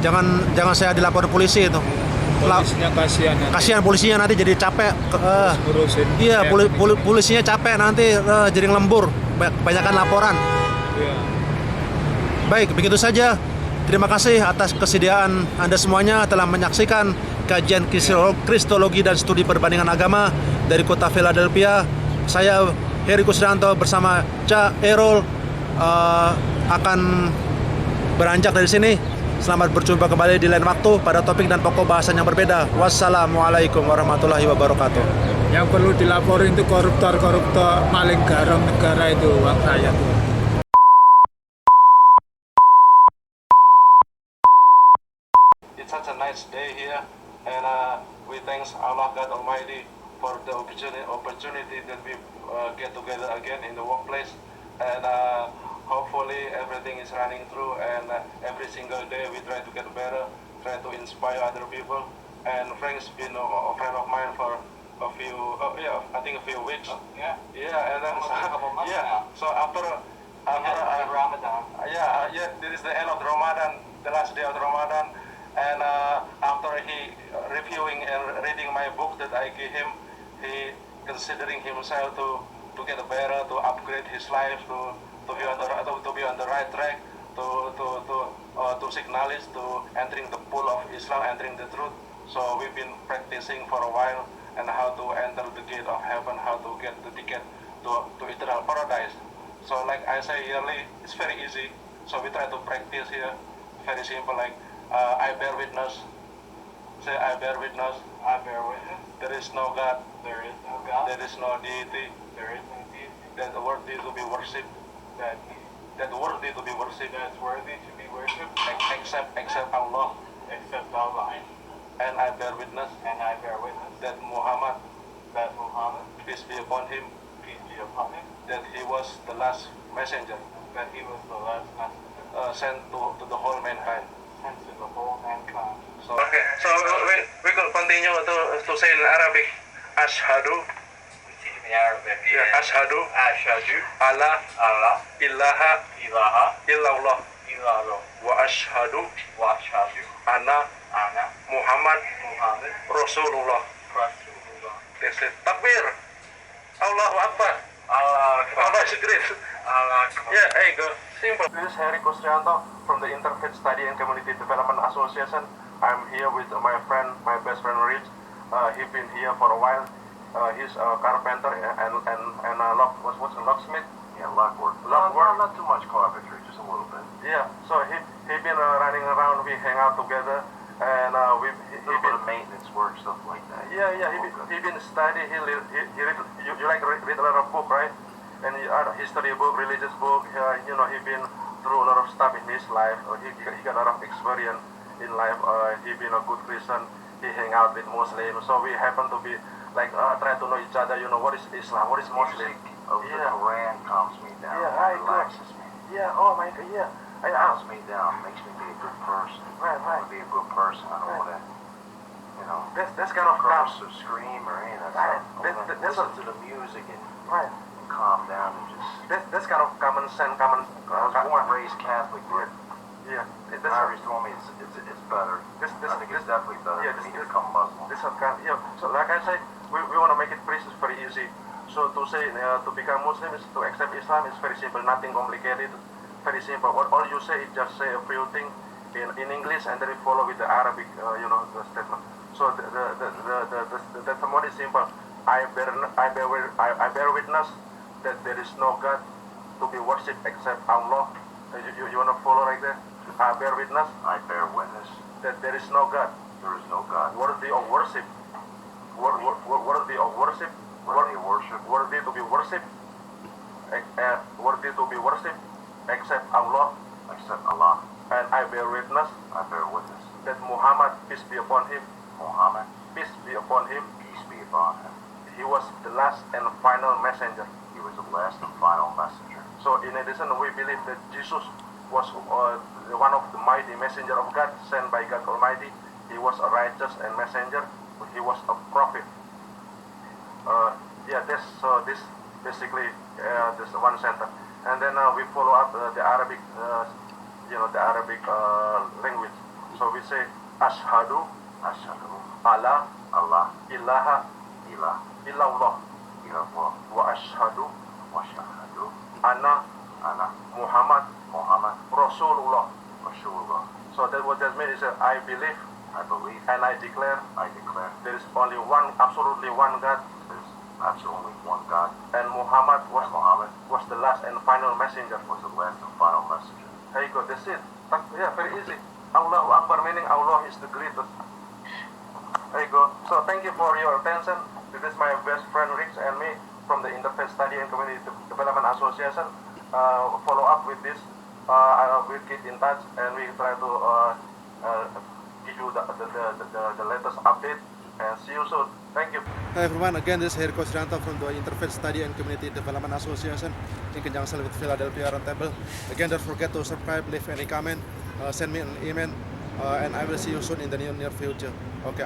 Jangan saya dilaporin polisi itu. Polisinya kasihan nanti. Kasihan polisinya nanti jadi capek. Ngurusin. Iya, polisinya capek nanti jadi lembur. Kebanyakan laporan. Iya. Baik, begitu saja. Terima kasih atas kesediaan Anda semuanya telah menyaksikan kajian Kristologi dan studi perbandingan agama dari kota Philadelphia. Saya Heri Kusrianto bersama Ca Erol akan beranjak dari sini. Selamat berjumpa kembali di lain waktu pada topik dan pokok bahasan yang berbeda. Wassalamualaikum warahmatullahi wabarakatuh. Yang perlu dilaporin itu koruptor maling garam negara itu, uang rakyat itu. It's such a nice day here, and we thanks Allah God Almighty for the opportunity that we get together again in the workplace, and hopefully everything is running through, and every single day we try to get better, try to inspire other people. And Frank's been a friend of mine for a few, I think a few weeks. Yeah. Yeah, and then Almost a couple months now. so after Ramadan. this is the end of the Ramadan, the last day of the Ramadan, and after he reviewing and reading my book that I gave him, he considering himself to get better, to upgrade his life, to be on the right track, to seek knowledge, to entering the pool of Islam, entering the truth. So we've been practicing for a while, and how to enter the gate of heaven, how to get the ticket to eternal paradise. So like I say yearly, it's very easy. So we try to practice here, very simple. Like I bear witness. Say I bear witness. I bear witness. There is no God. There is no God. There is no deity There is no deity that worthy to be worshipped. That worthy to be worshipped. that's worthy to be worshipped Except Allah. except Allah. And I bear witness And I bear witness that Muhammad, that Muhammad, peace be upon him, peace be upon him, that he was the last messenger that he was the last messenger sent to the whole mankind. sent to the whole mankind. So we could continue to say in Arabic, Ashhadu, Continue in Arabic. Ashhadu, Ashhadu Allah, Allah ilaha, ilaha illallah, illallah wa ashhadu, wa ashhadu anna anna Muhammad, Muhammad Rasulullah. Rasulullah. That's it. Takbir, Allahu Akbar, Allah Allah is great. Allah Akbar. Yeah, hey, go. Simple. This is Heri Kusrianto from the Interfaith Study and Community Development Association. I'm here with my friend, my best friend Rich. He's been here for a while. He's a carpenter and what's a locksmith? Yeah, lockwork. Lockwork. Not too much carpentry, just a little bit. Yeah. So he been running around. We hang out together, and he A little bit been of maintenance work, stuff like that. he been study. He read you like read a lot of book, right? And he history book, religious book. He been through a lot of stuff in his life. He got a lot of experience in life. He been a good Christian. He hang out with Muslims. So we happen to be like try to know each other. What is Islam? What is Muslim? Music of the Yeah. Quran calms me down, Yeah, I relaxes me, Yeah. Oh my God. Yeah. calms me down, makes me be a good person. Right. I want to be a good person. I don't want to, That's kind of curse or scream or any of that Right. stuff. I want to That's listen to the music and right. calm down and just. That's kind of common sense. I was born and raised Catholic, but Yeah. Irish told me it's better. This- I think it's definitely better yeah, for me this- to become Muslim. This kind. Yeah. So like I say, we want to make it very easy. So to say to become Muslim is to accept Islam is very simple. Nothing complicated. Very simple. All you say is just say a few things in English and then you follow with the Arabic. The statement. So the testimony is simple. I bear witness that there is no God to be worshipped except Allah. You want to follow like that? I bear witness I bear witness that there is no God there is no God worthy of worship. Worthy of worship. worthy of worship Worthy to be worshipped worthy to be worshipped except Allah, except Allah. and I bear witness I bear witness. that Muhammad, peace be upon him, Muhammad, peace be upon him, peace be upon him. he was the last and final messenger. He was the last and final messenger. So in addition, we believe that Jesus was one of the mighty messenger of God, sent by God Almighty. He was a righteous and messenger. He was a prophet. This basically this one sentence, and then we follow up the Arabic, the Arabic language. So we say Ashhadu Ashhadu alla Allah ilaha ilah illallah illallah wa ashhadu wa shahadu anna anna Muhammad Muhammad Rasulullah. Rasulullah. So that what that means is that I believe I believe and I declare I declare there is only one, absolutely one God, there's absolutely one God, and Muhammad and Muhammad was the last and final messenger. was the last and final messenger. There you go, that's it. Yeah, very easy. Allahu Akbar meaning Allah is the greatest. There you go. So thank you for your attention. This is my best friend Rich and me from the Interfaith Study and Community Development Association. Follow up with this. We'll keep in touch and we try to give you the latest update. And see you soon. Thank you. Hi everyone, again this is Herko Srianto from the Interfaith Study and Community Development Association in conjunction with Philadelphia Roundtable. Again, don't forget to subscribe, leave any comment, send me an email, and I will see you soon in the near future. Okay.